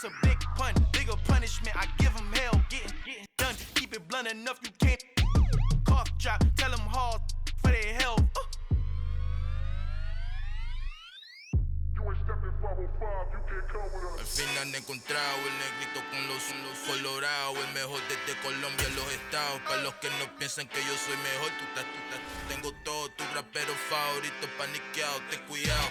That's a big pun, bigger punishment. I give him hell, getting done. Keep it blunt enough, you can't cough drop. Tell them hard for their health. Al fin han encontrado el negrito con los colorados, el mejor desde Colombia a los estados. Para los que no piensan que yo soy mejor, tengo todo, tu rapero favorito paniqueado, ten cuidado.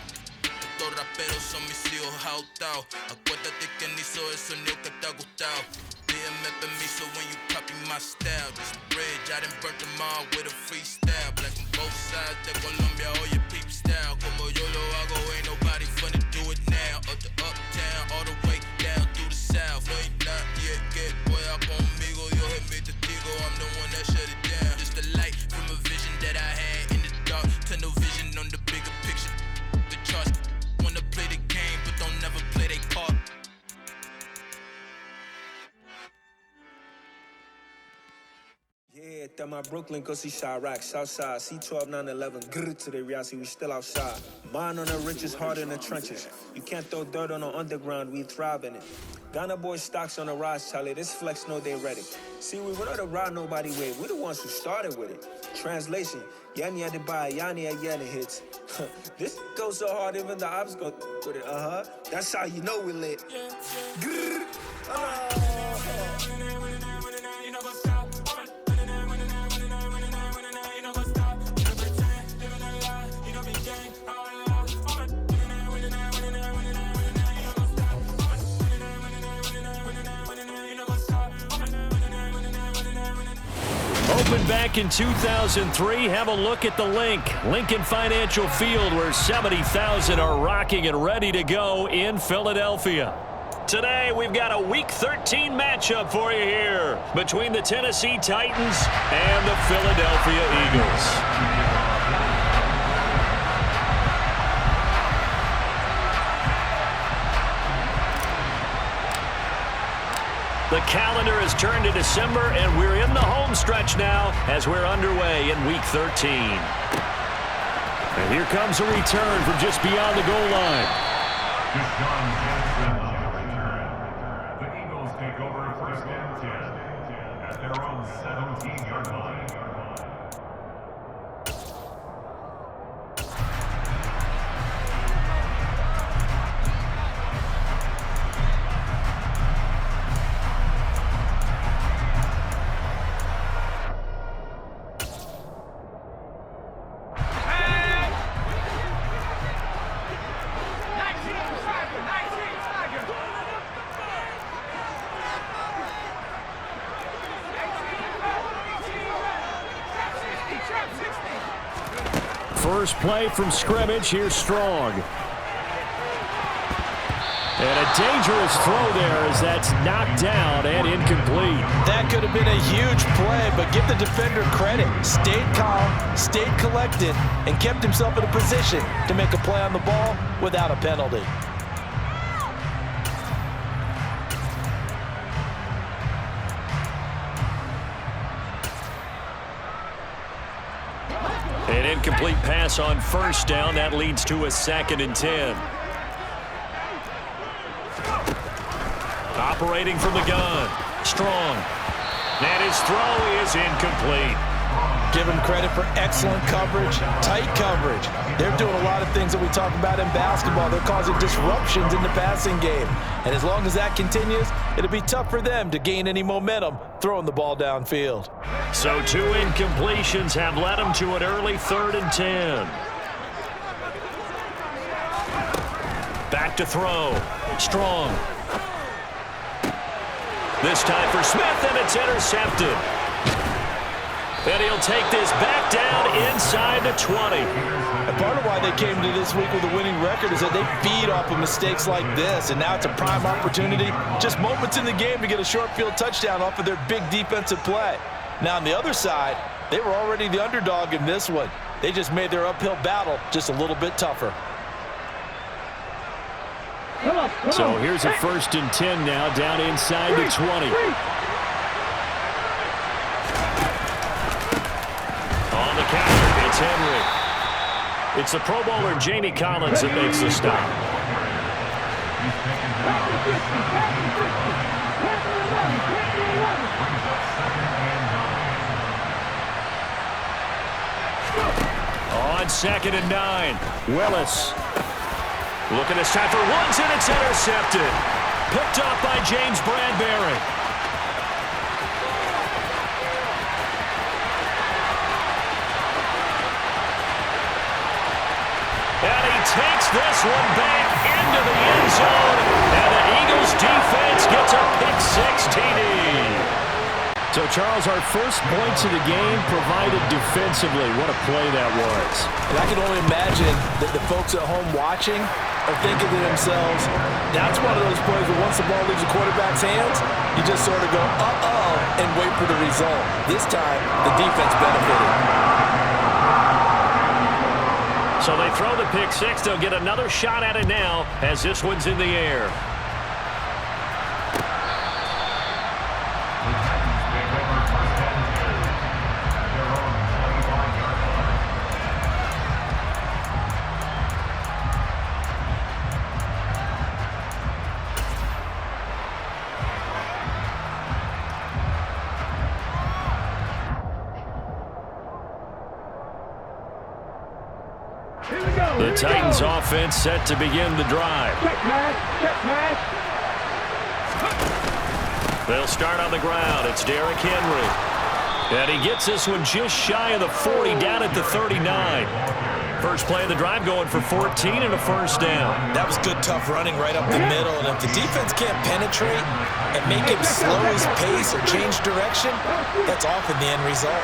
Estos raperos son mis hijos jautados. Acuérdate quién hizo el sonido que te ha gustado. Pídeme permiso when you copy my style. This bridge, I done burnt them all with a freestyle. Black on both sides de Colombia, oye peep style. Como yo lo hago, ain't nobody finna do it now. Up to uptown, all the way down through the south. No hay nadie que pueda conmigo, Dios es mi testigo. I'm the one that shut it down. Just the light from a vision that I had in the dark. Tunnel vision on the bigger picture. The charts wanna play the game, but don't never play their part. Yeah, that my Brooklyn, go see Chirac, Southside, C12, 911, grr to the Riasi, we still outside. Mine on the riches, hard in the trenches. You can't throw dirt on the underground, we thrive in it. Ghana boys stocks on the rise, Charlie, this flex know they ready. See, we don't ride nobody way, we the ones who started with it. Translation, Yani had to buy, Yani had Yanni hits. This goes so hard, even the ops go with it, That's how you know we lit. Grr, Opened back in 2003. Have a look at the link. Lincoln Financial Field, where 70,000 are rocking and ready to go in Philadelphia. Today, we've got a Week 13 matchup for you here between the Tennessee Titans and the Philadelphia Eagles. The calendar has turned to December, and we're in the home stretch now as we're underway in Week 13. And here comes a return from just beyond the goal line. Deshaun Jackson on the return. The Eagles take over first and 10 at their own 17-yard line. First play from scrimmage. Here's Strong. And a dangerous throw there as that's knocked down and incomplete. That could have been a huge play, but give the defender credit. Stayed calm, stayed collected, and kept himself in a position to make a play on the ball without a penalty. An incomplete pass on first down. That leads to a 2nd and 10. Operating from the gun. Strong. And his throw is incomplete. Give him credit for excellent coverage, tight coverage. They're doing a lot of things that we talk about in basketball. They're causing disruptions in the passing game. And as long as that continues, it'll be tough for them to gain any momentum throwing the ball downfield. So 2 incompletions have led them to an early 3rd and 10. Back to throw. Strong. This time for Smith, and it's intercepted. And he'll take this back down inside the 20. And part of why they came to this week with a winning record is that they feed off of mistakes like this, and now it's a prime opportunity, just moments in the game to get a short field touchdown off of their big defensive play. Now on the other side, they were already the underdog in this one. They just made their uphill battle just a little bit tougher. So here's a 1st and 10 now, down inside the 20. On the counter, it's Henry. It's the Pro Bowler Jamie Collins that makes the stop. 2nd and 9. Willis. Looking this time for Woods, and it's intercepted. Picked off by James Bradbury. And he takes this one back into the end zone. And the Eagles defense gets a pick-6 TD. So, Charles, our first points of the game provided defensively. What a play that was. And I can only imagine that the folks at home watching are thinking to themselves, that's one of those plays where once the ball leaves the quarterback's hands, you just sort of go, uh-oh, and wait for the result. This time, the defense benefited. So they throw the pick-6. They'll get another shot at it now as this one's in the air. The Titans offense set to begin the drive. They'll start on the ground. It's Derrick Henry. And he gets this one just shy of the 40, down at the 39. First play of the drive going for 14 and a first down. That was good, tough running right up the middle. And if the defense can't penetrate and make him slow his pace or change direction, that's often the end result.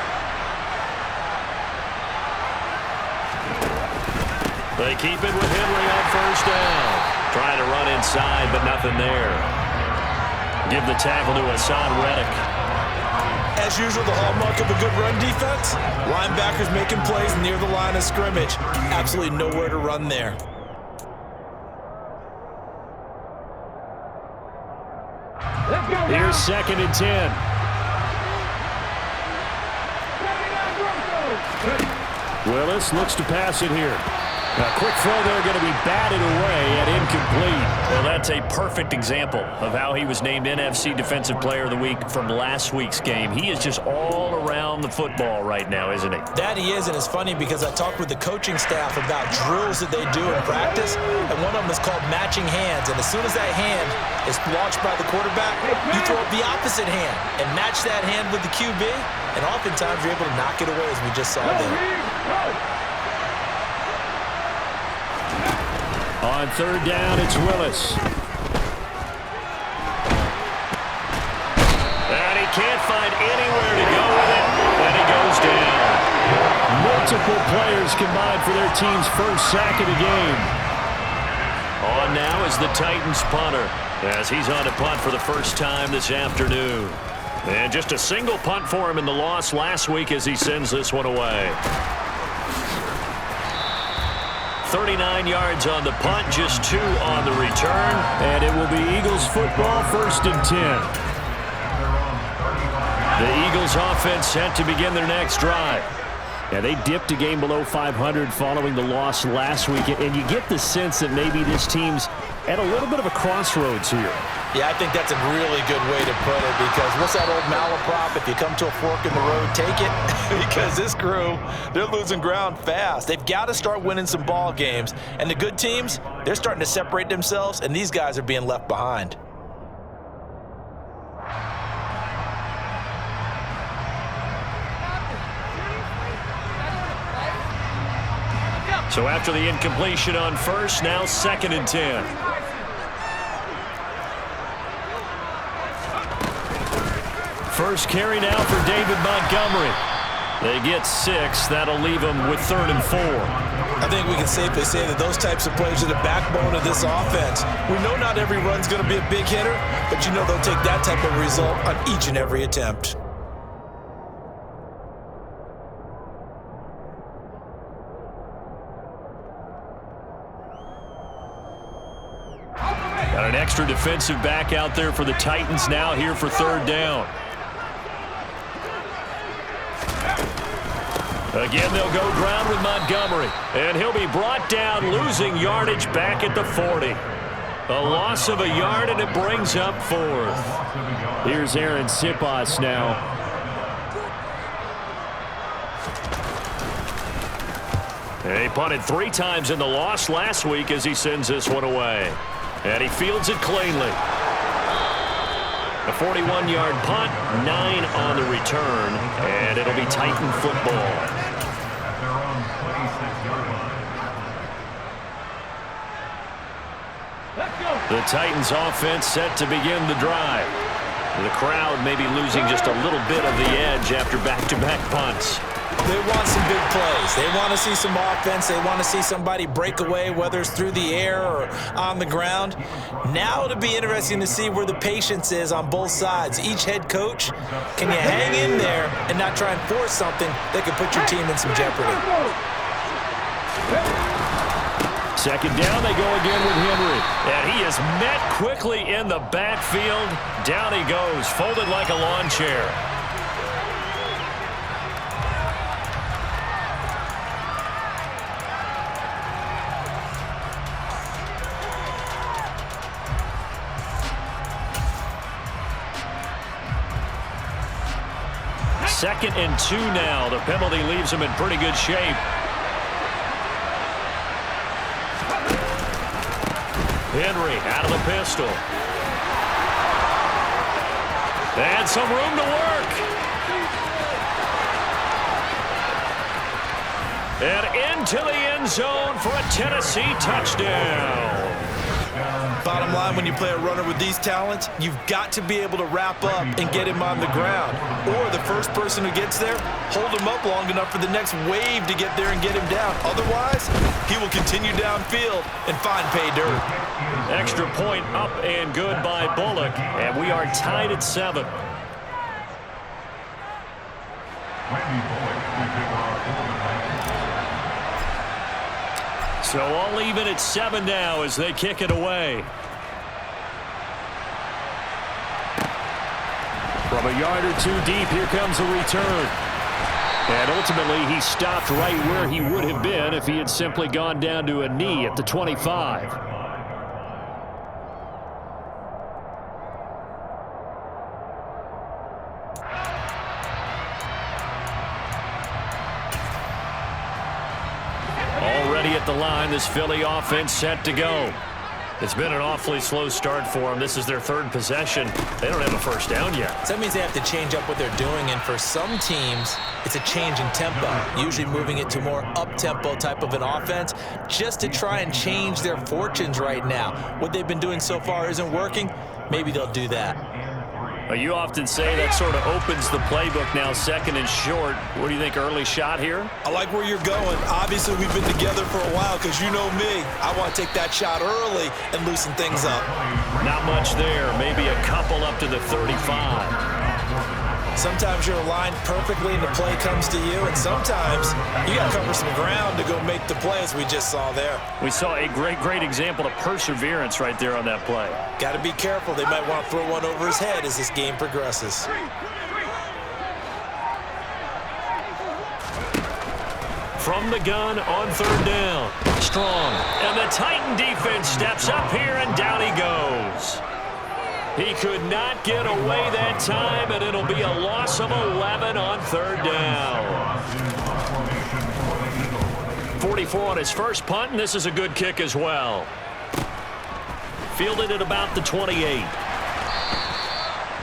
They keep it with Henry on first down. Trying to run inside, but nothing there. Give the tackle to Hassan Reddick. As usual, the hallmark of a good run defense, linebackers making plays near the line of scrimmage. Absolutely nowhere to run there. Here's 2nd and 10. Willis looks to pass it here. A quick throw there, going to be batted away and incomplete. Well, that's a perfect example of how he was named NFC Defensive Player of the Week from last week's game. He is just all around the football right now, isn't he? That he is, and it's funny because I talked with the coaching staff about drills that they do in practice, and one of them is called matching hands. And as soon as that hand is launched by the quarterback, you throw up the opposite hand and match that hand with the QB, and oftentimes you're able to knock it away, as we just saw there. On third down, it's Willis. And he can't find anywhere to go with it, and he goes down. Multiple players combined for their team's first sack of the game. On now is the Titans punter, as he's on to punt for the first time this afternoon. And just a single punt for him in the loss last week as he sends this one away. 39 yards on the punt, just 2 on the return. And it will be Eagles football, 1st and 10. The Eagles offense set to begin their next drive. Yeah, they dipped a game below 500 following the loss last week. And you get the sense that maybe this team's at a little bit of a crossroads here. Yeah, I think that's a really good way to put it, because what's that old malaprop? If you come to a fork in the road, take it. Because this crew, they're losing ground fast. They've got to start winning some ball games. And the good teams, they're starting to separate themselves, and these guys are being left behind. So after the incompletion on first, now 2nd and 10. First carry now for David Montgomery. They get 6. That'll leave them with 3rd and 4. I think we can safely say that those types of plays are the backbone of this offense. We know not every run's going to be a big hitter, but you know they'll take that type of result on each and every attempt. Got an extra defensive back out there for the Titans now here for 3rd down. Again, they'll go ground with Montgomery. And he'll be brought down, losing yardage back at the 40. A loss of a yard, and it brings up 4th. Here's Aaron Siposs now. He punted 3 times in the loss last week as he sends this one away. And he fields it cleanly. A 41-yard punt, 9 on the return, and it'll be Titan football. At their own 26-yard line. The Titans offense set to begin the drive. The crowd may be losing just a little bit of the edge after back-to-back punts. They want some big plays. They want to see some offense. They want to see somebody break away, whether it's through the air or on the ground. Now it'll be interesting to see where the patience is on both sides. Each head coach, can you hang in there and not try and force something that could put your team in some jeopardy? Second down, they go again with Henry. And he is met quickly in the backfield. Down he goes, folded like a lawn chair. Second and 2 now. The penalty leaves him in pretty good shape. Henry out of the pistol. And some room to work. And into the end zone for a Tennessee touchdown. Bottom line, when you play a runner with these talents, you've got to be able to wrap up and get him on the ground. Or the first person who gets there, hold him up long enough for the next wave to get there and get him down. Otherwise, he will continue downfield and find pay dirt. Extra point up and good by Bullock. And we are tied at 7. So all even at 7 now as they kick it away. From a yard or 2 deep, here comes the return. And ultimately, he stopped right where he would have been if he had simply gone down to a knee at the 25. At the line, this Philly offense set to go. It's been an awfully slow start for them. This is their 3rd possession. They don't have a first down yet. So that means they have to change up what they're doing, and for some teams, it's a change in tempo, usually moving it to more up-tempo type of an offense just to try and change their fortunes right now. What they've been doing so far isn't working. Maybe they'll do that. You often say that sort of opens the playbook now, 2nd and short. What do you think, early shot here? I like where you're going. Obviously, we've been together for a while because you know me. I want to take that shot early and loosen things up. Not much there. Maybe a couple up to the 35. Sometimes you're aligned perfectly and the play comes to you, and sometimes you got to cover some ground to go make the play, as we just saw there. We saw a great example of perseverance right there on that play. Got to be careful. They might want to throw one over his head as this game progresses. From the gun on 3rd down. Strong. And the Titan defense steps up here, and down he goes. He could not get away that time, and it'll be a loss of 11 on 3rd down. 44 on his first punt, and this is a good kick as well. Fielded at about the 28.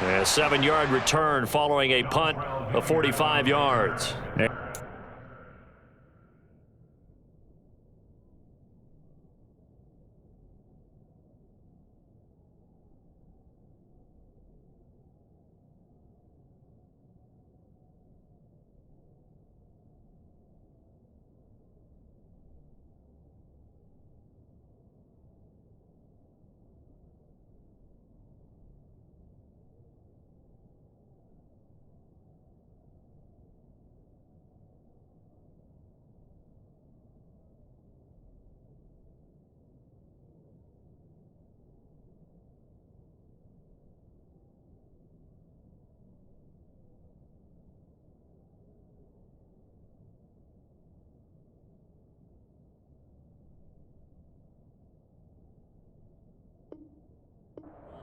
A 7-yard return following a punt of 45 yards.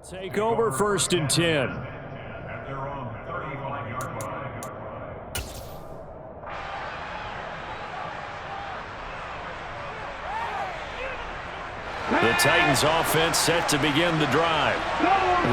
Take over 1st and 10. At their own 35-yard line. The Titans offense set to begin the drive.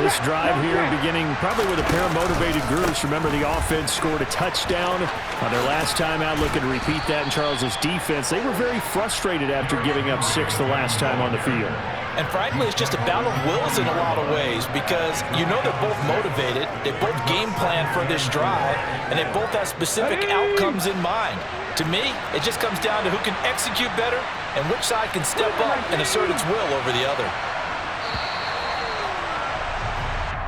This drive here beginning probably with a pair of motivated groups. Remember, the offense scored a touchdown on their last time out. Looking to repeat that in Charles' defense. They were very frustrated after giving up 6 the last time on the field. And frankly, it's just a battle of wills in a lot of ways because you know they're both motivated, they both game plan for this drive, and they both have specific outcomes in mind. To me, it just comes down to who can execute better and which side can step up and assert its will over the other.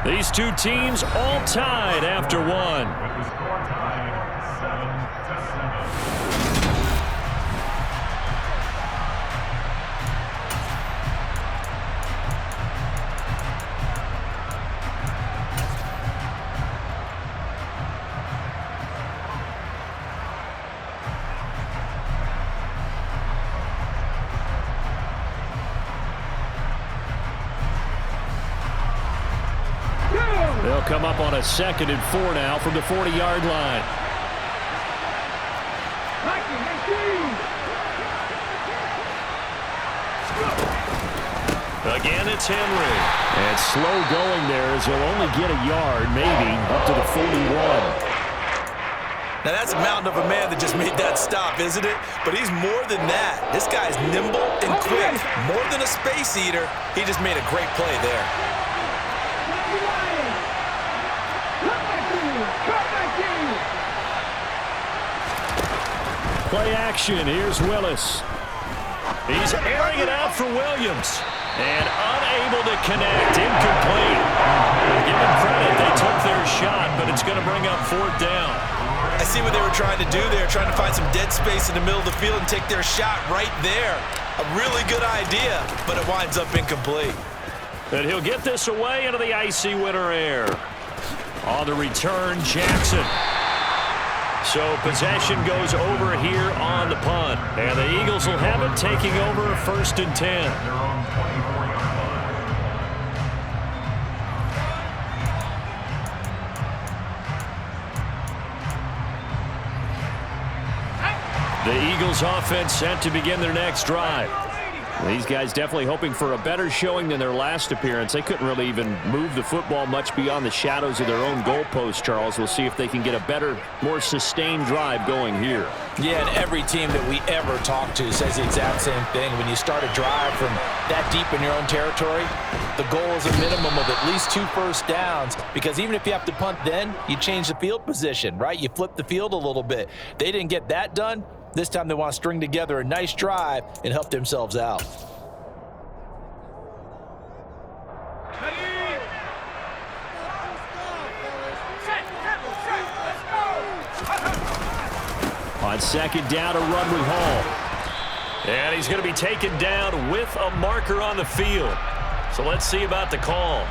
These two teams all tied after one. With the score tied 7-7. They'll come up on a 2nd and 4 now from the 40-yard line. Again, it's Henry. And slow going there as he'll only get a yard, maybe, up to the 41. Now that's a mountain of a man that just made that stop, isn't it? But he's more than that. This guy's nimble and quick. More than a space eater, he just made a great play there. Play action. Here's Willis. He's airing it out for Williams. And unable to connect. Incomplete. Give them credit. They took their shot, but it's going to bring up 4th down. I see what they were trying to do there, trying to find some dead space in the middle of the field and take their shot right there. A really good idea, but it winds up incomplete. And he'll get this away into the icy winter air. On the return, Jackson. So possession goes over here on the punt. And the Eagles will have it, taking over 1st and 10. Their own 24-yard line. The Eagles offense set to begin their next drive. These guys definitely hoping for a better showing than their last appearance. They couldn't really even move the football much beyond the shadows of their own goalpost, Charles. We'll see if they can get a better, more sustained drive going here. Yeah, and every team that we ever talk to says the exact same thing. When you start a drive from that deep in your own territory, the goal is a minimum of at least 2 first downs, because even if you have to punt then, you change the field position, right? You flip the field a little bit. They didn't get that done. This time they want to string together a nice drive and help themselves out. On 2nd down, a run with Hall. And he's going to be taken down with a marker on the field. So let's see about the call.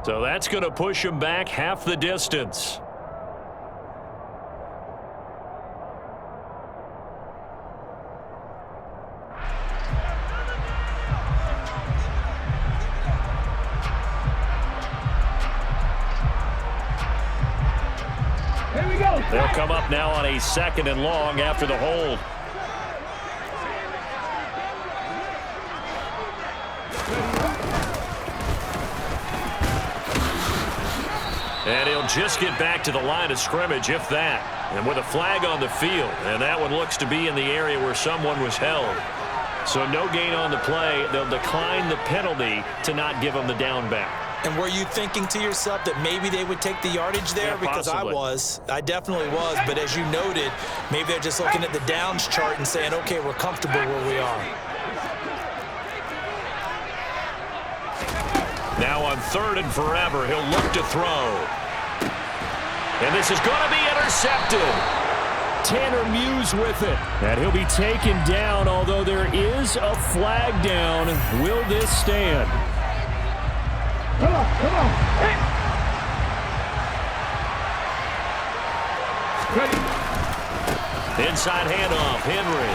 So that's going to push him back half the distance. They'll come up now on a 2nd and long after the hold. And he'll just get back to the line of scrimmage, if that. And with a flag on the field, and that one looks to be in the area where someone was held. So no gain on the play. They'll decline the penalty to not give him the down back. And were you thinking to yourself that maybe they would take the yardage there? Yeah, because I definitely was. But as you noted, maybe they're just looking at the downs chart and saying, okay, we're comfortable where we are. Now on 3rd and forever, he'll look to throw. And this is going to be intercepted. Tanner Muse with it. And he'll be taken down, although there is a flag down. Will this stand? Come on. Hey. Ready. Inside handoff, Henry.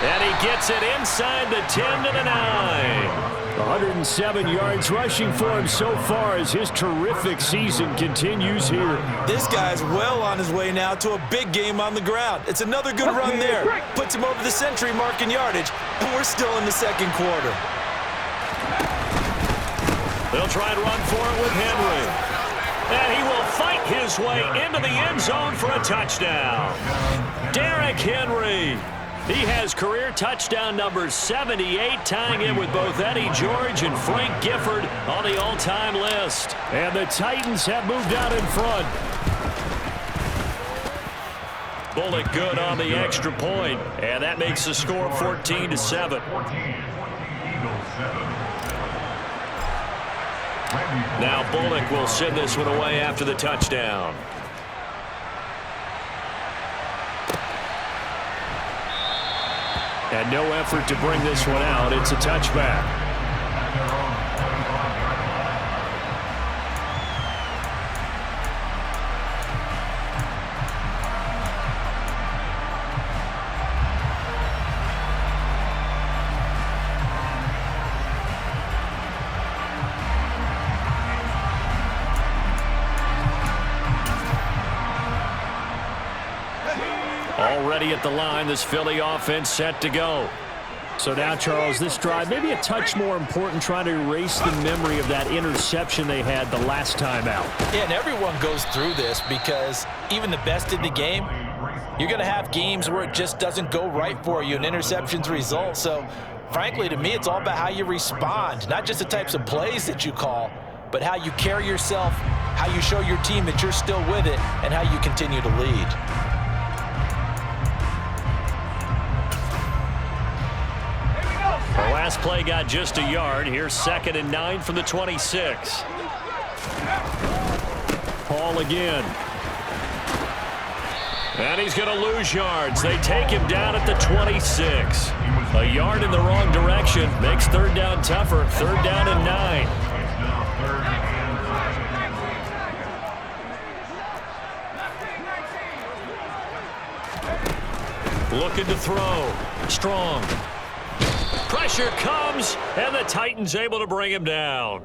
And he gets it inside the 10 to the 9. 107 yards rushing for him so far as his terrific season continues here. This guy's well on his way now to a big game on the ground. It's another good run there. Puts him over the century mark in yardage, and we're still in the second quarter. They'll try and run for it with Henry. And he will fight his way into the end zone for a touchdown. Derrick Henry. He has career touchdown number 78, tying in with both Eddie George and Frank Gifford on the all-time list. And the Titans have moved out in front. Bullock good on the extra point, and that makes the score 14-7. Now Bullock will send this one away after the touchdown. And no effort to bring this one out. It's a touchback. Already at the line, this Philly offense set to go. So now, Charles, this drive maybe a touch more important, trying to erase the memory of that interception they had the last time out. Yeah, and everyone goes through this because even the best in the game, you're going to have games where it just doesn't go right for you, and interceptions result. So, frankly, to me, it's all about how you respond, not just the types of plays that you call, but how you carry yourself, how you show your team that you're still with it, and how you continue to lead. The last play got just a yard. Here's 2nd and 9 from the 26. Paul again. And he's going to lose yards. They take him down at the 26. A yard in the wrong direction makes 3rd down tougher. 3rd down and 9. Looking to throw. Strong. Pressure comes, and the Titans able to bring him down.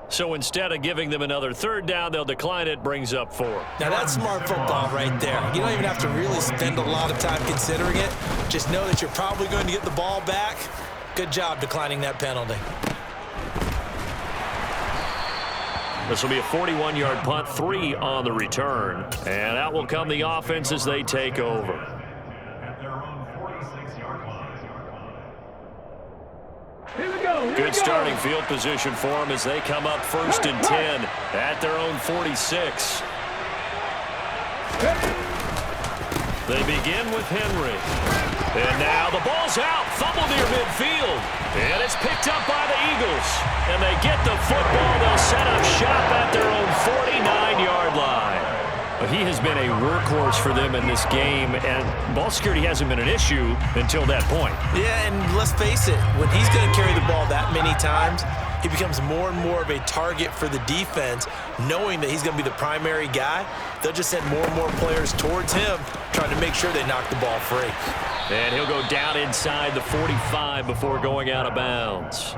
So instead of giving them another 3rd down, they'll decline it, brings up 4. Now that's smart football right there. You don't even have to really spend a lot of time considering it. Just know that you're probably going to get the ball back. Good job declining that penalty. This will be a 41-yard punt, 3 on the return. And out will come the offense as they take over. Good starting field position for them as they come up 1st and 10 at their own 46. They begin with Henry. And now the ball's out. Fumble near midfield. And it's picked up by the Eagles. And they get the football. They'll set up shop at their own 49-yard line. He has been a workhorse for them in this game, and ball security hasn't been an issue until that point. Yeah, and let's face it, when he's going to carry the ball that many times, he becomes more and more of a target for the defense, knowing that he's going to be the primary guy. They'll just send more and more players towards him, trying to make sure they knock the ball free. And he'll go down inside the 45 before going out of bounds.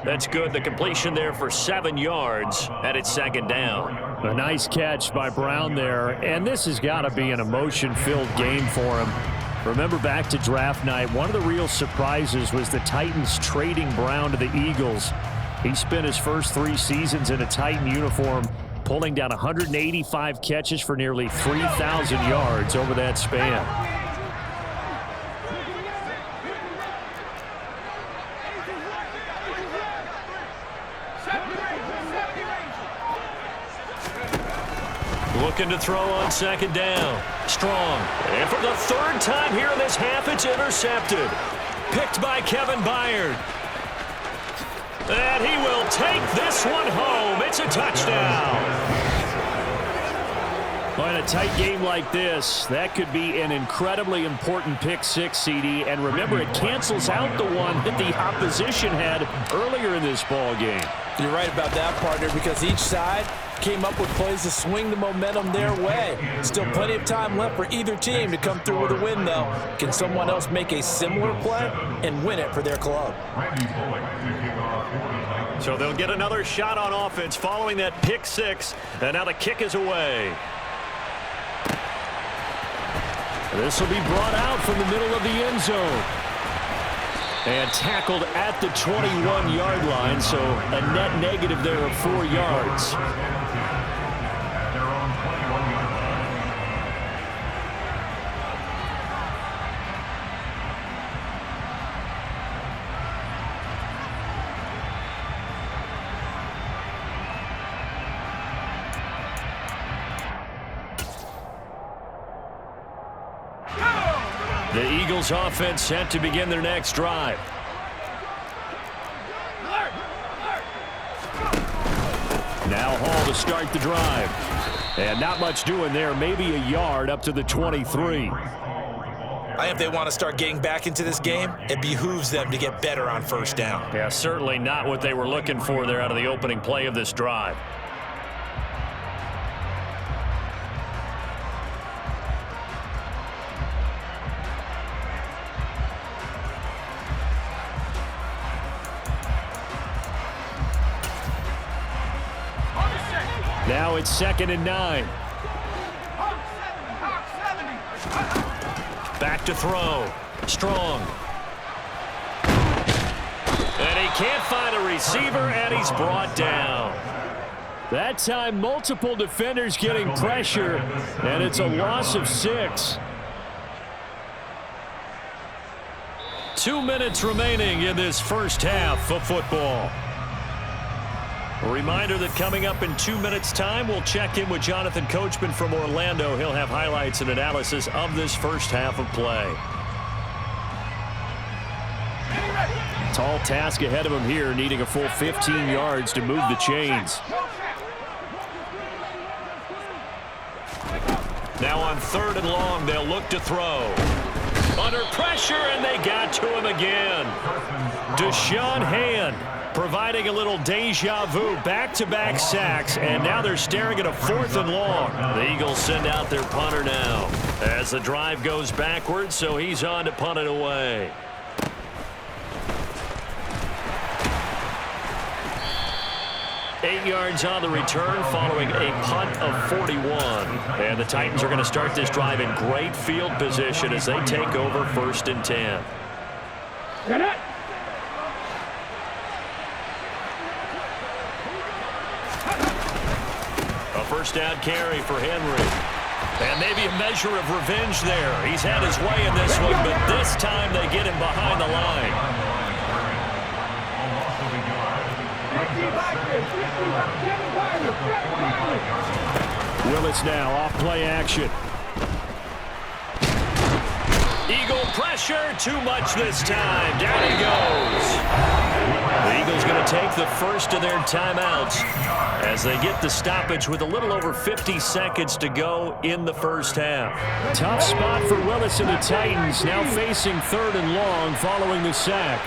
That's good. The completion there for 7 yards, and it's 2nd down. A nice catch by Brown there, and this has got to be an emotion-filled game for him. Remember back to draft night, one of the real surprises was the Titans trading Brown to the Eagles. He spent his first 3 seasons in a Titan uniform, pulling down 185 catches for nearly 3,000 yards over that span. Looking to throw on 2nd down. Strong. And for the 3rd time here in this half, it's intercepted. Picked by Kevin Byard. And he will take this one home. It's a touchdown. Well, in a tight game like this, that could be an incredibly important pick six, CD. And remember, it cancels out the one that the opposition had earlier in this ball game. You're right about that, partner, because each side came up with plays to swing the momentum their way. Still plenty of time left for either team to come through with a win, though. Can someone else make a similar play and win it for their club? So they'll get another shot on offense following that pick six, and now the kick is away. This will be brought out from the middle of the end zone. And tackled at the 21-yard line, so a net negative there of 4 yards. The Eagles offense set to begin their next drive. Now Hall to start the drive. And not much doing there, maybe a yard up to the 23. If they want to start getting back into this game, it behooves them to get better on first down. Yeah, certainly not what they were looking for there out of the opening play of this drive. Now it's 2nd and 9. Back to throw. Strong. And he can't find a receiver, and he's brought down. That time, multiple defenders getting pressure, and it's a loss of 6. 2 minutes remaining in this first half of football. A reminder that coming up in 2 minutes' time, we'll check in with Jonathan Coachman from Orlando. He'll have highlights and analysis of this first half of play. Tall task ahead of him here, needing a full 15 yards to move the chains. Now on 3rd and long, they'll look to throw. Under pressure, and they got to him again. Deshaun Hand providing a little deja vu, back-to-back sacks, and now they're staring at a 4th and long. The Eagles send out their punter now as the drive goes backwards, so he's on to punt it away. Eight yards on the return following a punt of 41. And the Titans are going to start this drive in great field position as they take over 1st and 10. Get it! First down carry for Henry. And maybe a measure of revenge there. He's had his way in this one, but this time they get him behind the line. Willis now off play action. Eagle pressure, too much this time. Down he goes. The Eagles going to take the first of their timeouts as they get the stoppage with a little over 50 seconds to go in the first half. Tough spot for Willis and the Titans, now facing 3rd and long following the sack.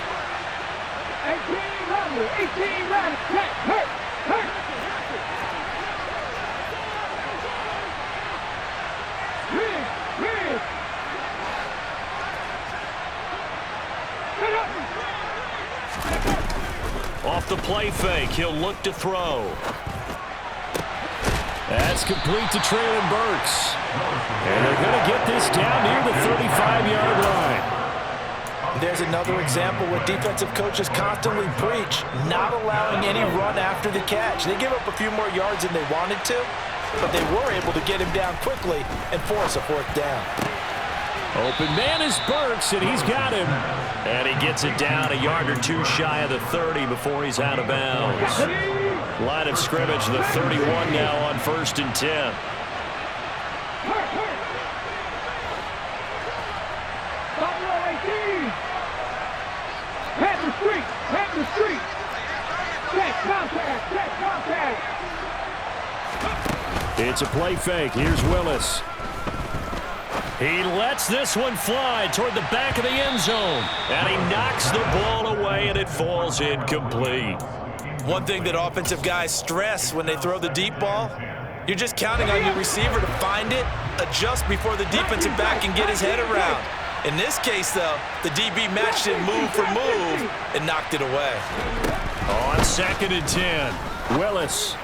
18 run, hurt. Off the play fake, he'll look to throw. That's complete to Traylon Burks. And they're going to get this down near the 35-yard line. There's another example where defensive coaches constantly preach, not allowing any run after the catch. They give up a few more yards than they wanted to, but they were able to get him down quickly and force a 4th down. Open man is Burks, and he's got him. And he gets it down a yard or two shy of the 30 before he's out of bounds. Line of scrimmage, the 31 now on 1st and 10. Pat the street. Check contact. It's a play fake. Here's Willis. He lets this one fly toward the back of the end zone. And he knocks the ball away, and it falls incomplete. One thing that offensive guys stress when they throw the deep ball, you're just counting on your receiver to find it, adjust before the defensive back can get his head around. In this case, though, the DB matched it move for move and knocked it away. On 2nd and 10, Willis.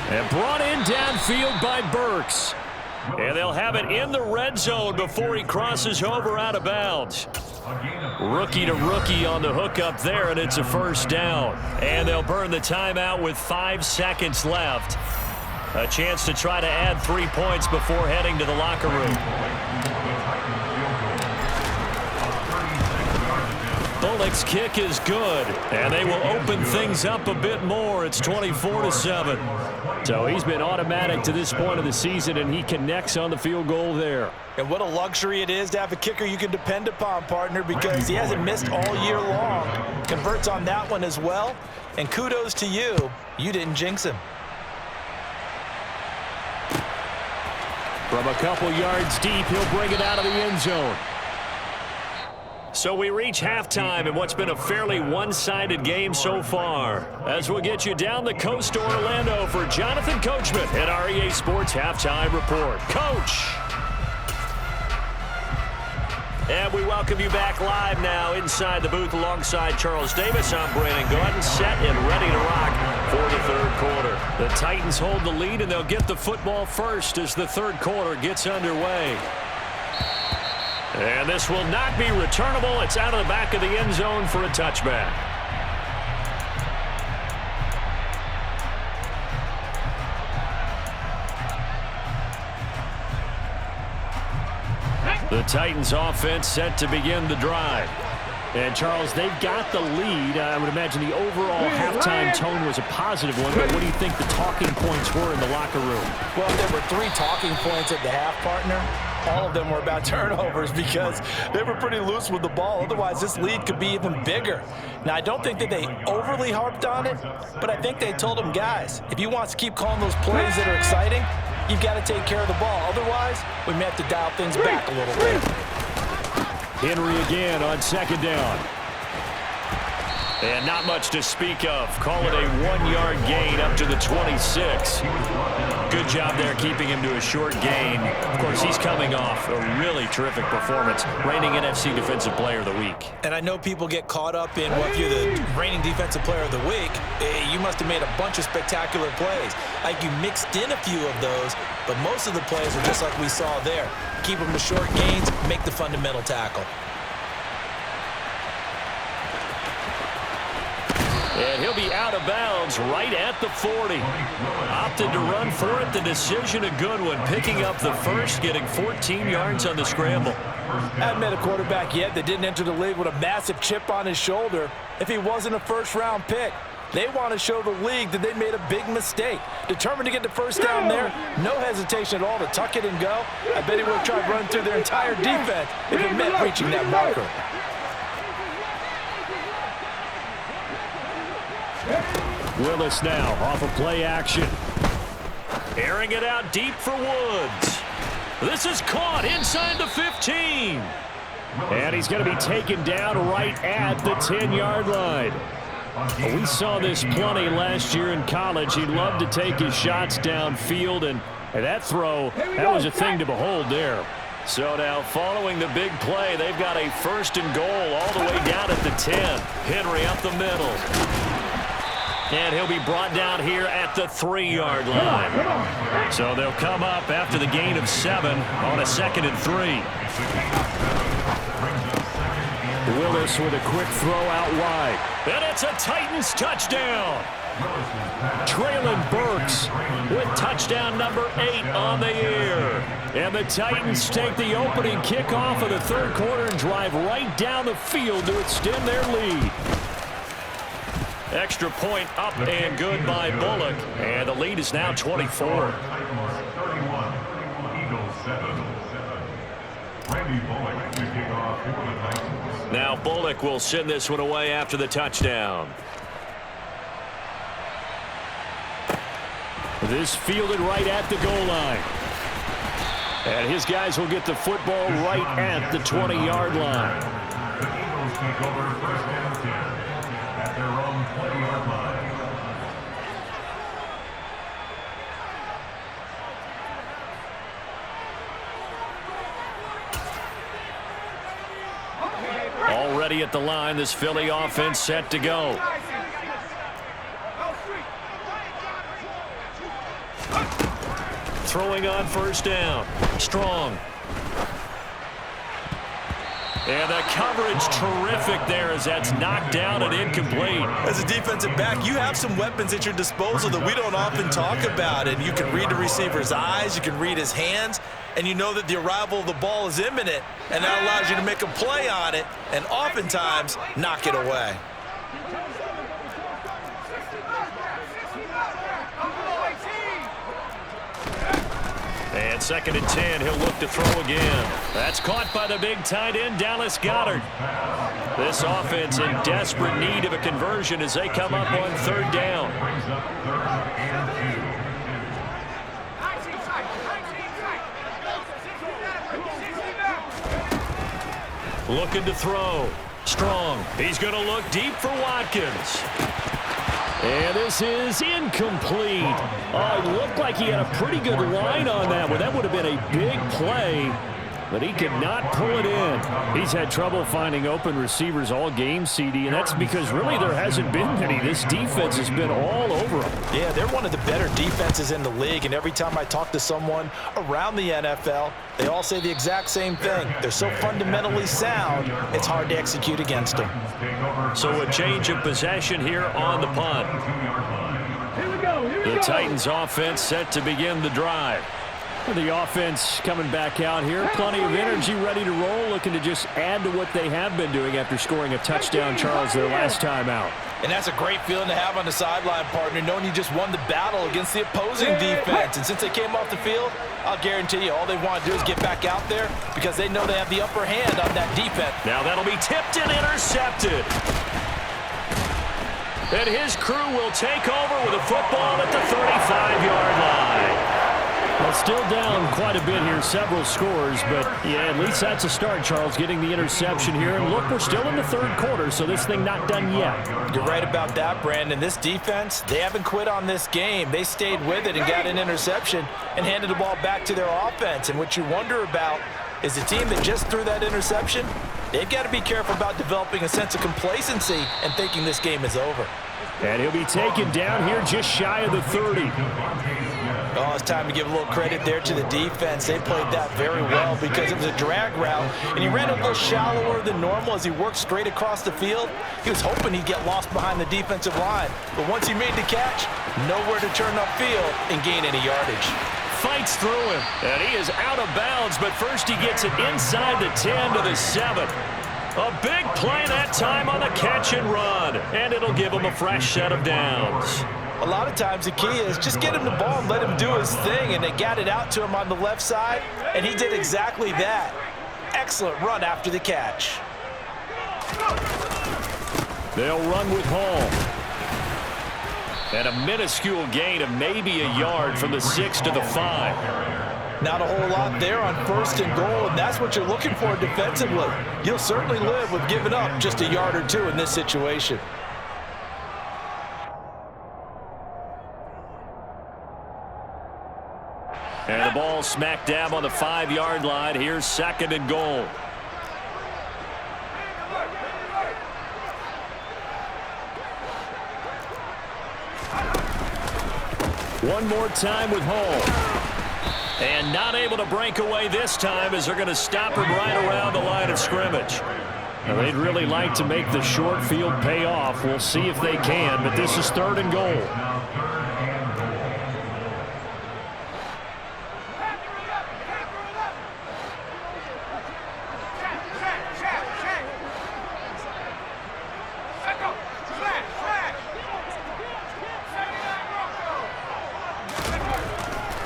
And brought in downfield by Burks. And they'll have it in the red zone before he crosses over out of bounds. Rookie to rookie on the hook up there, and it's a first down. And they'll burn the timeout with 5 seconds left. A chance to try to add 3 points before heading to the locker room. Bullock's kick is good, and they will open things up a bit more. It's 24-7. So he's been automatic to this point of the season, and he connects on the field goal there. And what a luxury it is to have a kicker you can depend upon, partner, because he hasn't missed all year long. Converts on that one as well, and kudos to you. You didn't jinx him. From a couple yards deep, he'll bring it out of the end zone. So we reach halftime in what's been a fairly one-sided game so far. As we'll get you down the coast to Orlando for Jonathan Coachman at our EA Sports Halftime Report. Coach! And we welcome you back live now inside the booth alongside Charles Davis. I'm Brandon Gordon, set and ready to rock for the third quarter. The Titans hold the lead, and they'll get the football first as the third quarter gets underway. And this will not be returnable. It's out of the back of the end zone for a touchback. The Titans offense set to begin the drive. And, Charles, they've got the lead. I would imagine the overall halftime tone was a positive one, but what do you think the talking points were in the locker room? Well, there were 3 talking points at the half, partner. All of them were about turnovers because they were pretty loose with the ball. Otherwise, this lead could be even bigger. Now, I don't think that they overly harped on it, but I think they told them, guys, if you want to keep calling those plays that are exciting, you've got to take care of the ball. Otherwise, we may have to dial things back a little bit. Henry again on 2nd down. And not much to speak of. Call it a 1-yard gain up to the 26. Good job there keeping him to a short gain. Of course, he's coming off a really terrific performance, reigning NFC Defensive Player of the Week. And I know people get caught up in, well, if you're the reigning Defensive Player of the Week, you must have made a bunch of spectacular plays. Like you mixed in a few of those, but most of the plays are just like we saw there. Keep them to short gains, make the fundamental tackle. And he'll be out of bounds right at the 40. Opted to run for it. The decision a good one. Picking up the first, getting 14 yards on the scramble. I haven't met a quarterback yet that didn't enter the league with a massive chip on his shoulder if he wasn't a first-round pick. They want to show the league that they made a big mistake. Determined to get the first down there, no hesitation at all to tuck it and go. I bet he would have tried running through their entire defense if it meant reaching that marker. Willis now off of play action. Airing it out deep for Woods. This is caught inside the 15. And he's going to be taken down right at the 10-yard line. We saw this plenty last year in college. He loved to take his shots downfield, and that throw, that was a thing to behold there. So now following the big play, they've got a 1st and goal all the way down at the 10. Henry up the middle. And he'll be brought down here at the 3-yard line. So they'll come up after the gain of 7 on a 2nd and 3. Willis with a quick throw out wide. And it's a Titans touchdown. Traylon Burks with touchdown number 8 on the year. And the Titans take the opening kickoff of the third quarter and drive right down the field to extend their lead. Extra point up and good by Bullock. And the lead is now 24. Now Bullock will send this one away after the touchdown. This fielded right at the goal line. And his guys will get the football right at the 20-yard line. The Eagles take over first and 10 at their own 20-yard line. Already at the line, this Philly offense set to go. Throwing on first down. Strong. And the coverage terrific there as that's knocked down and incomplete. As a defensive back, you have some weapons at your disposal that we don't often talk about. And you can read the receiver's eyes, you can read his hands, and you know that the arrival of the ball is imminent. And that allows you to make a play on it and oftentimes knock it away. And 2nd and 10, he'll look to throw again. That's caught by the big tight end, Dallas Goedert. This offense in desperate need of a conversion as they come up on 3rd down. Brings up 3rd and 2. Looking to throw. Strong. He's going to look deep for Watkins. And this is incomplete. Oh, it looked like he had a pretty good line on that one. That would have been a big play, but he could not pull it in. He's had trouble finding open receivers all game, CD, and that's because really there hasn't been any. This defense has been all over him. Yeah, they're one of the better defenses in the league, and every time I talk to someone around the NFL, they all say the exact same thing. They're so fundamentally sound, it's hard to execute against them. So a change of possession here on the punt. Here we go. The Titans offense set to begin the drive. The offense coming back out here. Plenty of energy, ready to roll, looking to just add to what they have been doing after scoring a touchdown, Charles, their last time out. And that's a great feeling to have on the sideline, partner, knowing you just won the battle against the opposing defense. And since they came off the field, I'll guarantee you all they want to do is get back out there because they know they have the upper hand on that defense. Now that'll be tipped and intercepted. And his crew will take over with a football at the 35-yard line. Well, still down quite a bit here, several scores, but yeah, at least that's a start, Charles, getting the interception here. And look, we're still in the 3rd quarter, so this thing not done yet. You're right about that, Brandon. This defense, they haven't quit on this game. They stayed with it and got an interception and handed the ball back to their offense. And what you wonder about is the team that just threw that interception, they've got to be careful about developing a sense of complacency and thinking this game is over. And he'll be taken down here just shy of the 30. Oh, it's time to give a little credit there to the defense. They played that very well because it was a drag route, and he ran a little shallower than normal as he worked straight across the field. He was hoping he'd get lost behind the defensive line, but once he made the catch, nowhere to turn upfield and gain any yardage. Fights through him, and he is out of bounds, but first he gets it inside the 10 to the 7. A big play that time on the catch and run, and it'll give him a fresh set of downs. A lot of times the key is just get him the ball and let him do his thing, and they got it out to him on the left side, and he did exactly that. Excellent run after the catch. They'll run with Hall. And a minuscule gain of maybe a yard from the 6 to the 5. Not a whole lot there on 1st and goal, and that's what you're looking for defensively. You'll certainly live with giving up just a yard or two in this situation. And the ball smack dab on the 5-yard line. Here's 2nd and goal. One more time with Hall. And not able to break away this time as they're going to stop him right around the line of scrimmage. Now, they'd really like to make the short field pay off. We'll see if they can, but this is 3rd and goal.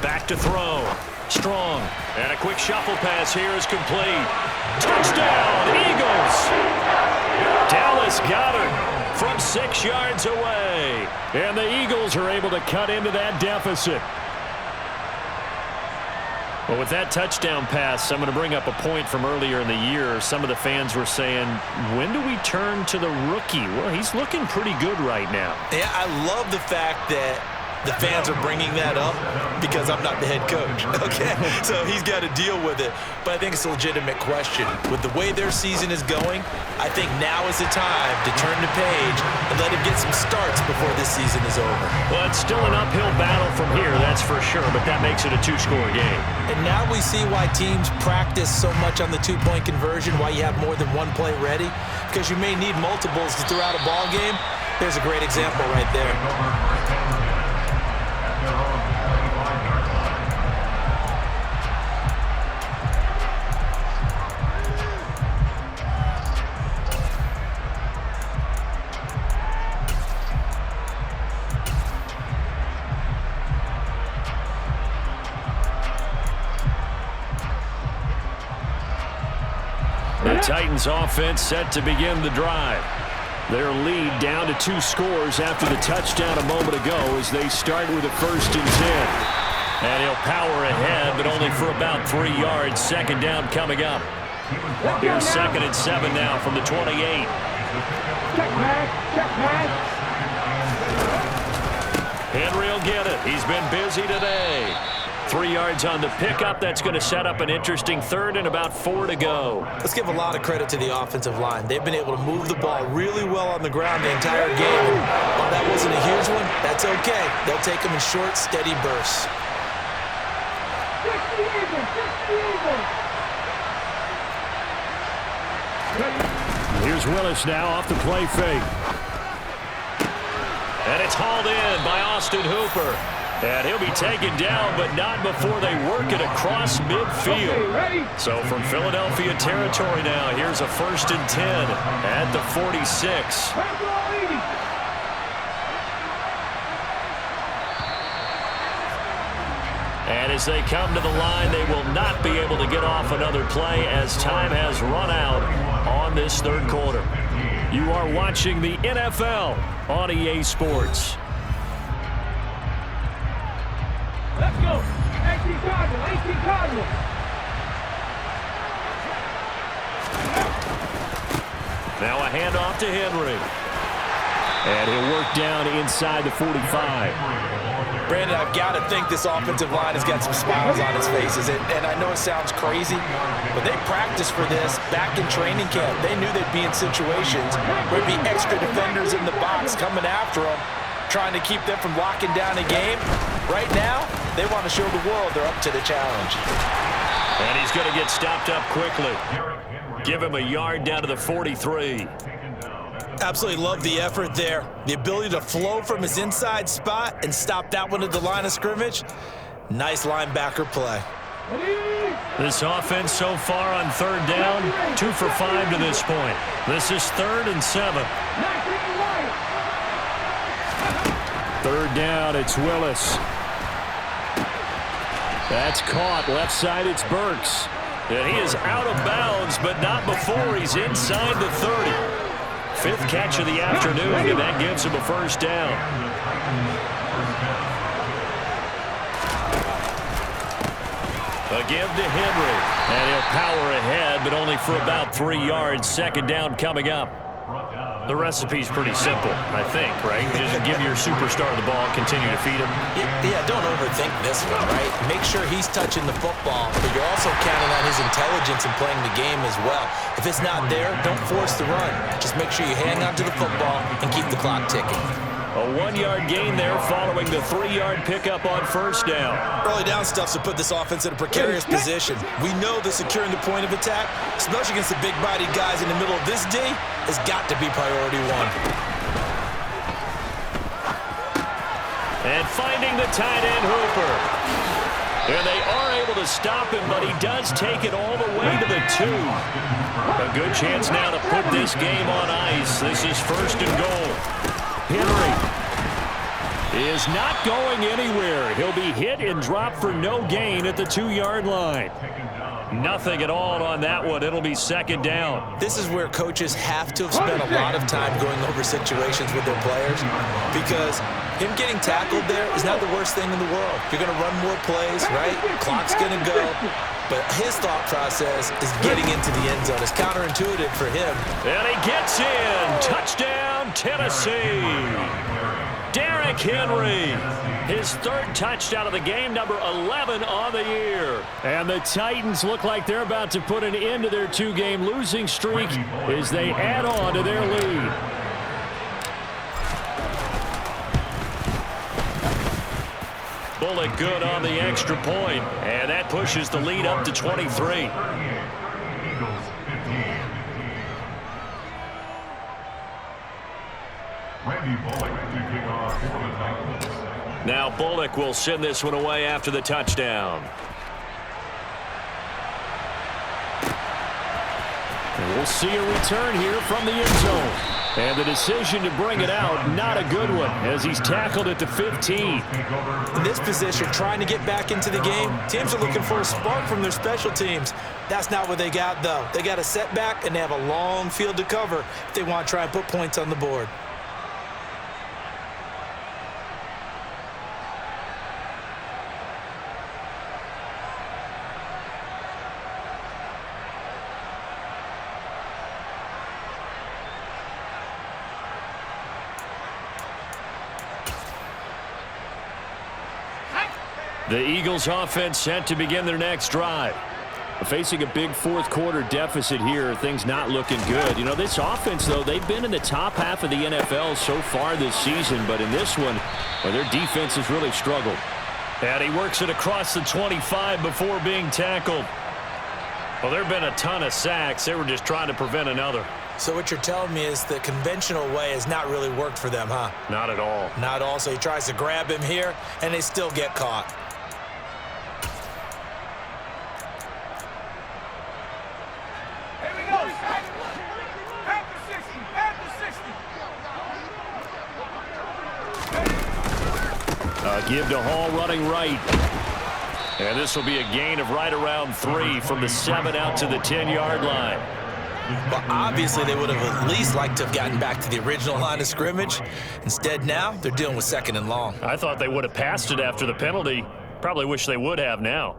Back to throw. Strong. And a quick shuffle pass here is complete. Touchdown, Eagles! Dallas Goedert from 6 yards away. And the Eagles are able to cut into that deficit. Well, with that touchdown pass, I'm going to bring up a point from earlier in the year. Some of the fans were saying, when do we turn to the rookie? Well, he's looking pretty good right now. Yeah, I love the fact that the fans are bringing that up because I'm not the head coach, okay? So he's got to deal with it. But I think it's a legitimate question. With the way their season is going, I think now is the time to turn the page and let him get some starts before this season is over. Well, it's still an uphill battle from here, that's for sure, but that makes it a 2-score game. And now we see why teams practice so much on the 2-point conversion, why you have more than one play ready, because you may need multiples to throw out a ball game. There's a great example right there. The Titans offense set to begin the drive. Their lead down to 2 scores after the touchdown a moment ago as they start with a 1st and 10. And he'll power ahead, but only for about 3 yards. 2nd down coming up. Here's 2nd and 7 now from the 28. Check pass. Henry will get it. He's been busy today. 3 yards on the pickup. That's going to set up an interesting 3rd and about 4 to go. Let's give a lot of credit to the offensive line. They've been able to move the ball really well on the ground the entire game. And while that wasn't a huge one, that's okay. They'll take them in short, steady bursts. Here's Willis now off the play fake. And it's hauled in by Austin Hooper. And he'll be taken down, but not before they work it across midfield. So from Philadelphia territory now, here's a 1st and 10 at the 46. And as they come to the line, they will not be able to get off another play as time has run out on this 3rd quarter. You are watching the NFL on EA Sports. Let's go. 18 Cardinals. Now a handoff to Henry. And he'll work down inside the 45. Brandon, I've got to think this offensive line has got some smiles on its faces. And I know it sounds crazy, but they practiced for this back in training camp. They knew they'd be in situations where there'd be extra defenders in the box coming after them, trying to keep them from locking down a game. Right now, they want to show the world they're up to the challenge. And he's going to get stopped up quickly. Give him a yard down to the 43. Absolutely love the effort there. The ability to flow from his inside spot and stop that one at the line of scrimmage. Nice linebacker play. This offense so far on 3rd down, 2 for 5 to this point. This is 3rd and 7. 3rd down, it's Willis. That's caught. Left side, it's Burks. And he is out of bounds, but not before he's inside the 30. 5th catch of the afternoon, and that gives him a 1st down. A give to Henry. And he'll power ahead, but only for about 3 yards. 2nd down coming up. The recipe's pretty simple, I think, right? Just give your superstar the ball, continue to feed him. Yeah, don't overthink this one, right? Make sure he's touching the football, but you're also counting on his intelligence in playing the game as well. If it's not there, don't force the run. Just make sure you hang on to the football and keep the clock ticking. A 1-yard gain there following the 3-yard pickup on 1st down. Early down stuff's to put this offense in a precarious position. We know that securing the point of attack, especially against the big-bodied guys in the middle of this D, has got to be priority 1. And finding the tight end, Hooper. And they are able to stop him, but he does take it all the way to the 2. A good chance now to put this game on ice. This is 1st and goal. Henry is not going anywhere. He'll be hit and dropped for no gain at the 2-yard line. Nothing at all on that one. It'll be second down. This is where coaches have to have spent a lot of time going over situations with their players, because him getting tackled there is not the worst thing in the world. You're going to run more plays, right? Clock's going to go. But his thought process is getting into the end zone. It's counterintuitive for him. And he gets in. Touchdown, Tennessee. Derrick Henry, his third touchdown of the game, number 11 on the year. And the Titans look like they're about to put an end to their two-game losing streak as they add on to their lead. Bullock good on the extra point, and that pushes the lead up to 23. Eagles 15. Randy Bullock to kick off for the Titans. Now Bullock will send this one away after the touchdown. And we'll see a return here from the end zone. And the decision to bring it out, not a good one, as he's tackled at the 15. In this position, trying to get back into the game, teams are looking for a spark from their special teams. That's not what they got, though. They got a setback, and they have a long field to cover if they want to try and put points on the board. The Eagles offense set to begin their next drive. Facing a big fourth quarter deficit here, things not looking good. You know, this offense, though, they've been in the top half of the NFL so far this season, but in this one, well, their defense has really struggled. And he works it across the 25 before being tackled. Well, there have been a ton of sacks. They were just trying to prevent another. So what you're telling me is the conventional way has not really worked for them, huh? Not at all. Not at all. So he tries to grab him here, and they still get caught. Give to Hall running right. And this will be a gain of right around 3 from the 7 out to the 10-yard line. But obviously they would have at least liked to have gotten back to the original line of scrimmage. Instead now, they're dealing with second and long. I thought they would have passed it after the penalty. Probably wish they would have now.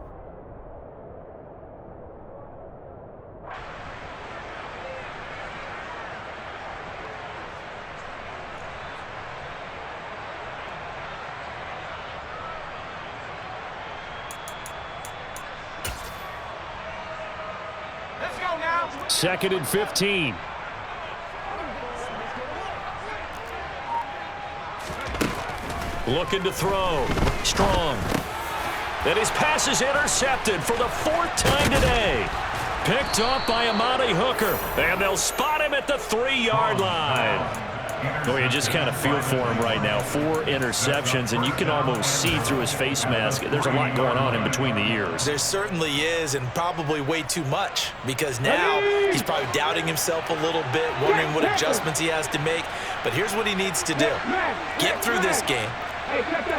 Second and 15. Looking to throw. Strong. And his pass is intercepted for the 4th time today. Picked up by Amani Hooker. And they'll spot him at the 3-yard line. Oh, you just kind of feel for him right now. 4 interceptions, and you can almost see through his face mask. There's a lot going on in between the ears. There certainly is, and probably way too much, because now he's probably doubting himself a little bit, wondering what adjustments he has to make. But here's what he needs to do. Get through this game.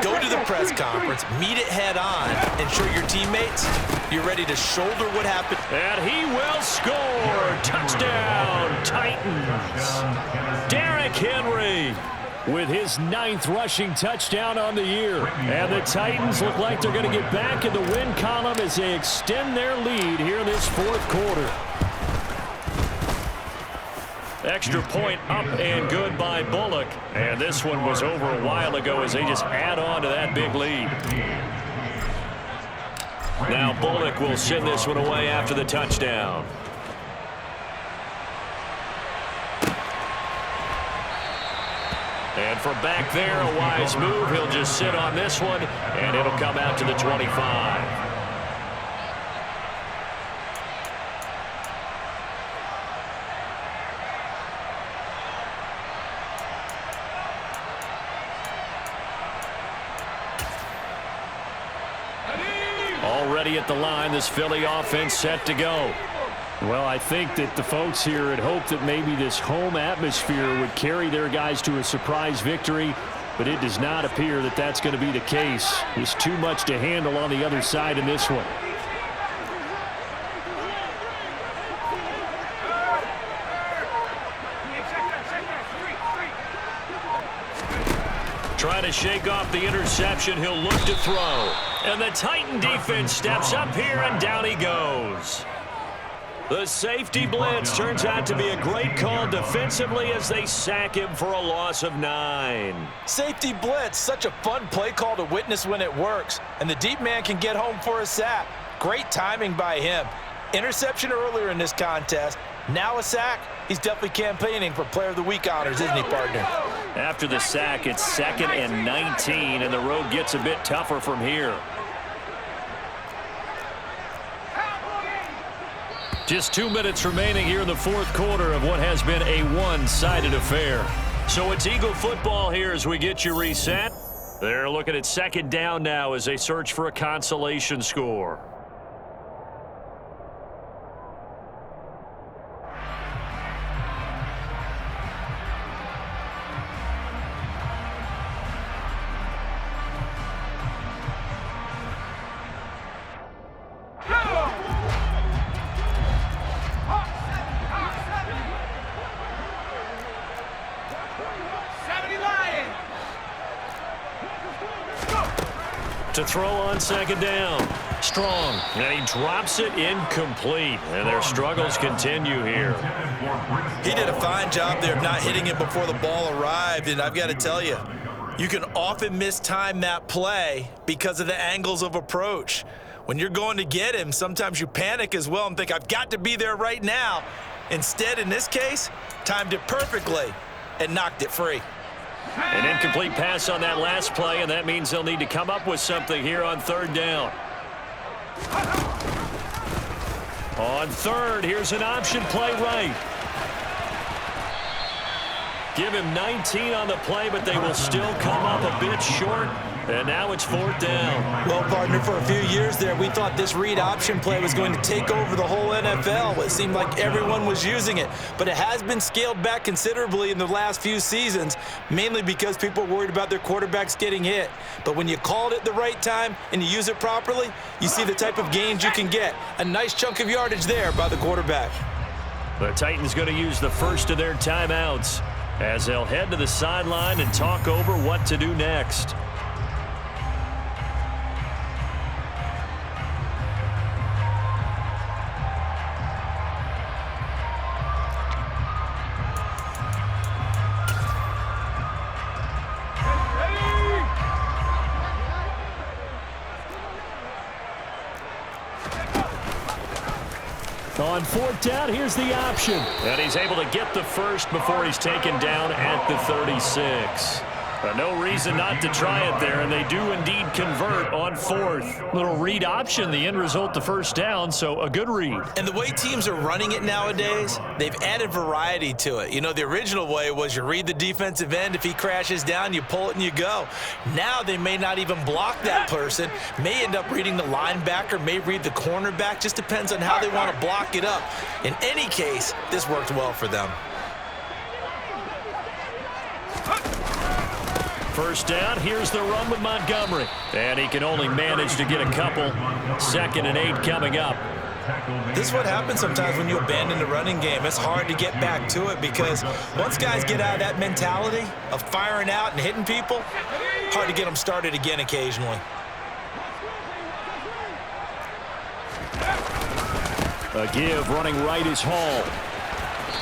Go to the press conference, meet it head on, and show your teammates you're ready to shoulder what happened. And he will score. Touchdown, Titans. Derrick Henry with his 9th rushing touchdown on the year. And the Titans look like they're going to get back in the win column as they extend their lead here in this 4th quarter. Extra point up and good by Bullock. And this one was over a while ago as they just add on to that big lead. Now Bullock will send this one away after the touchdown. And from back there, a wise move. He'll just sit on this one, and it'll come out to the 25. Already at the line, this Philly offense set to go. Well, I think that the folks here had hoped that maybe this home atmosphere would carry their guys to a surprise victory, but it does not appear that that's going to be the case. There's too much to handle on the other side in this one. Trying to shake off the interception. He'll look to throw. And the Titan defense steps up here, and down he goes. The safety blitz turns out to be a great call defensively as they sack him for a loss of 9. Safety blitz, such a fun play call to witness when it works. And the deep man can get home for a sack. Great timing by him. Interception earlier in this contest. Now a sack. He's definitely campaigning for Player of the Week honors, isn't he, partner? After the sack, it's 2nd and 19, and the road gets a bit tougher from here. Just 2 minutes remaining here in the fourth quarter of what has been a one-sided affair. So it's Eagle football here as we get you reset. They're looking at 2nd down now as they search for a consolation score. To throw on 2nd down. Strong. And he drops it incomplete. And their struggles continue here. He did a fine job there of not hitting it before the ball arrived. And I've got to tell you, you can often mistime that play because of the angles of approach. When you're going to get him, sometimes you panic as well and think, I've got to be there right now. Instead, in this case, timed it perfectly and knocked it free. An incomplete pass on that last play, and that means they'll need to come up with something here on 3rd down. On 3rd, here's an option play right. Give him 19 on the play, but they will still come up a bit short. And now it's 4th down. Well, partner, for a few years there, we thought this read option play was going to take over the whole NFL. It seemed like everyone was using it. But it has been scaled back considerably in the last few seasons, mainly because people are worried about their quarterbacks getting hit. But when you call it at the right time and you use it properly, you see the type of gains you can get. A nice chunk of yardage there by the quarterback. The Titans going to use the first of their timeouts as they'll head to the sideline and talk over what to do next. On 4th down, here's the option. And he's able to get the first before he's taken down at the 36. No reason not to try it there, and they do indeed convert on 4th. Little read option, the end result, the first down, so a good read. And the way teams are running it nowadays, they've added variety to it. You know, the original way was you read the defensive end. If he crashes down, you pull it and you go. Now they may not even block that person, may end up reading the linebacker, may read the cornerback. Just depends on how they want to block it up. In any case, this worked well for them. First down, here's the run with Montgomery. And he can only manage to get a couple. 2nd and 8 coming up. This is what happens sometimes when you abandon the running game. It's hard to get back to it because once guys get out of that mentality of firing out and hitting people, hard to get them started again occasionally. A give running right is Hall.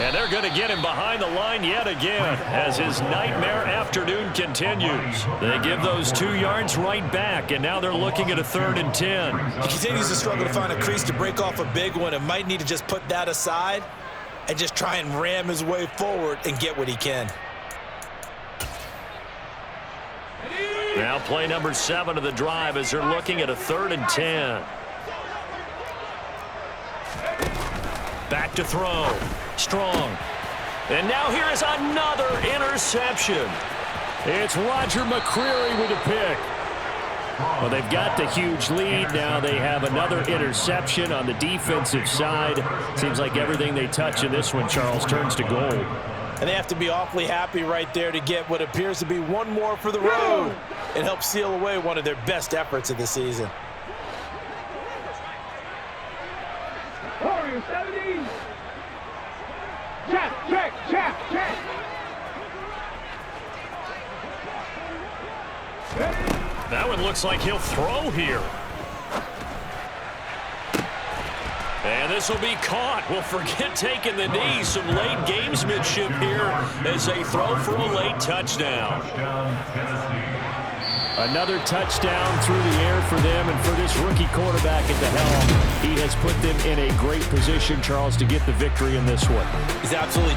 And they're going to get him behind the line yet again as his nightmare afternoon continues. They give those 2 yards right back, and now they're looking at a 3rd and 10. He continues to struggle to find a crease to break off a big one and might need to just put that aside and just try and ram his way forward and get what he can. Now play number 7 of the drive as they're looking at a 3rd and 10. Back to throw. Strong. And now here is another interception. It's Roger McCreary with a pick. Well, they've got the huge lead. Now they have another interception on the defensive side. Seems like everything they touch in this one, Charles, turns to gold. And they have to be awfully happy right there to get what appears to be one more for the road and help seal away one of their best efforts of the season. Warriors 70. Check. That one looks like he'll throw here. And this will be caught. Well, forget taking the knee. Some late gamesmanship here as they throw for a late touchdown. Another touchdown through the air for them, and for this rookie quarterback at the helm, he has put them in a great position, Charles, to get the victory in this one. He's absolutely